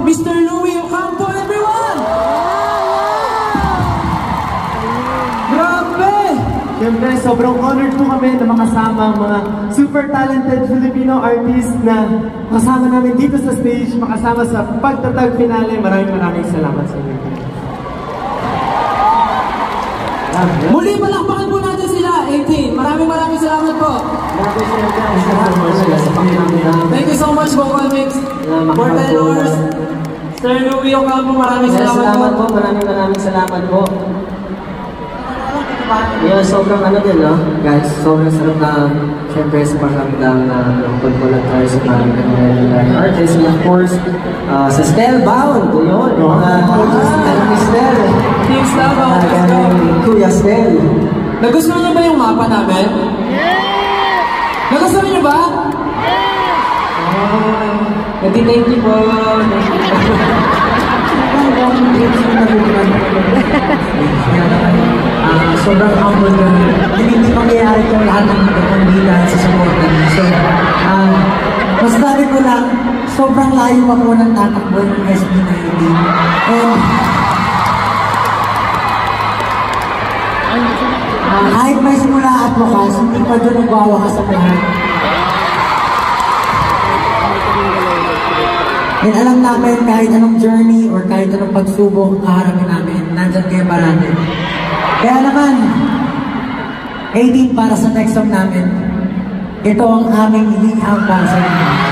Mr. Louie Ocampo, everyone! Grabe! Siyempre, sobrang honored po kami na makasama ang mga super talented Filipino artists na kasama namin dito sa stage, makasama sa pagtatag finale. Maraming salamat sa inyo. Muli, palakpakan po natin sila, 18. Maraming salamat po. Thank you so much, Vocal Mix. For 10 hours. Sir Louie Ocampo, maraming salamat po. Maraming salamat po. Yeah, sobrang ano din, no? Guys, sobrang sarap na siyempre sa pagkamdang na pagbulat tayo sa mga artists. And of course, sa Spellbound, yun. Mga Stel. Team Spellbound, let's go. Kuya Stel. Nagustuhan niyo ba yung mapa namin? Yes! Nagustuhan niyo ba? Yes! Thank you po. Sobrang humble na hindi mangyayari kung lahat ng hindi dahil sa support namin. So, mas dami ko lang, sobrang layo ako ng tatakbo ng SB19. And kahit may simula at wakas, hindi pa doon nagwawakas sa lahat. And alam namin kahit anong journey or kahit anong pagsubok kaharapin namin, nandyan kayo parati. Kaya naman, 18 para sa next song namin, ito ang aming hihang para sa inyo.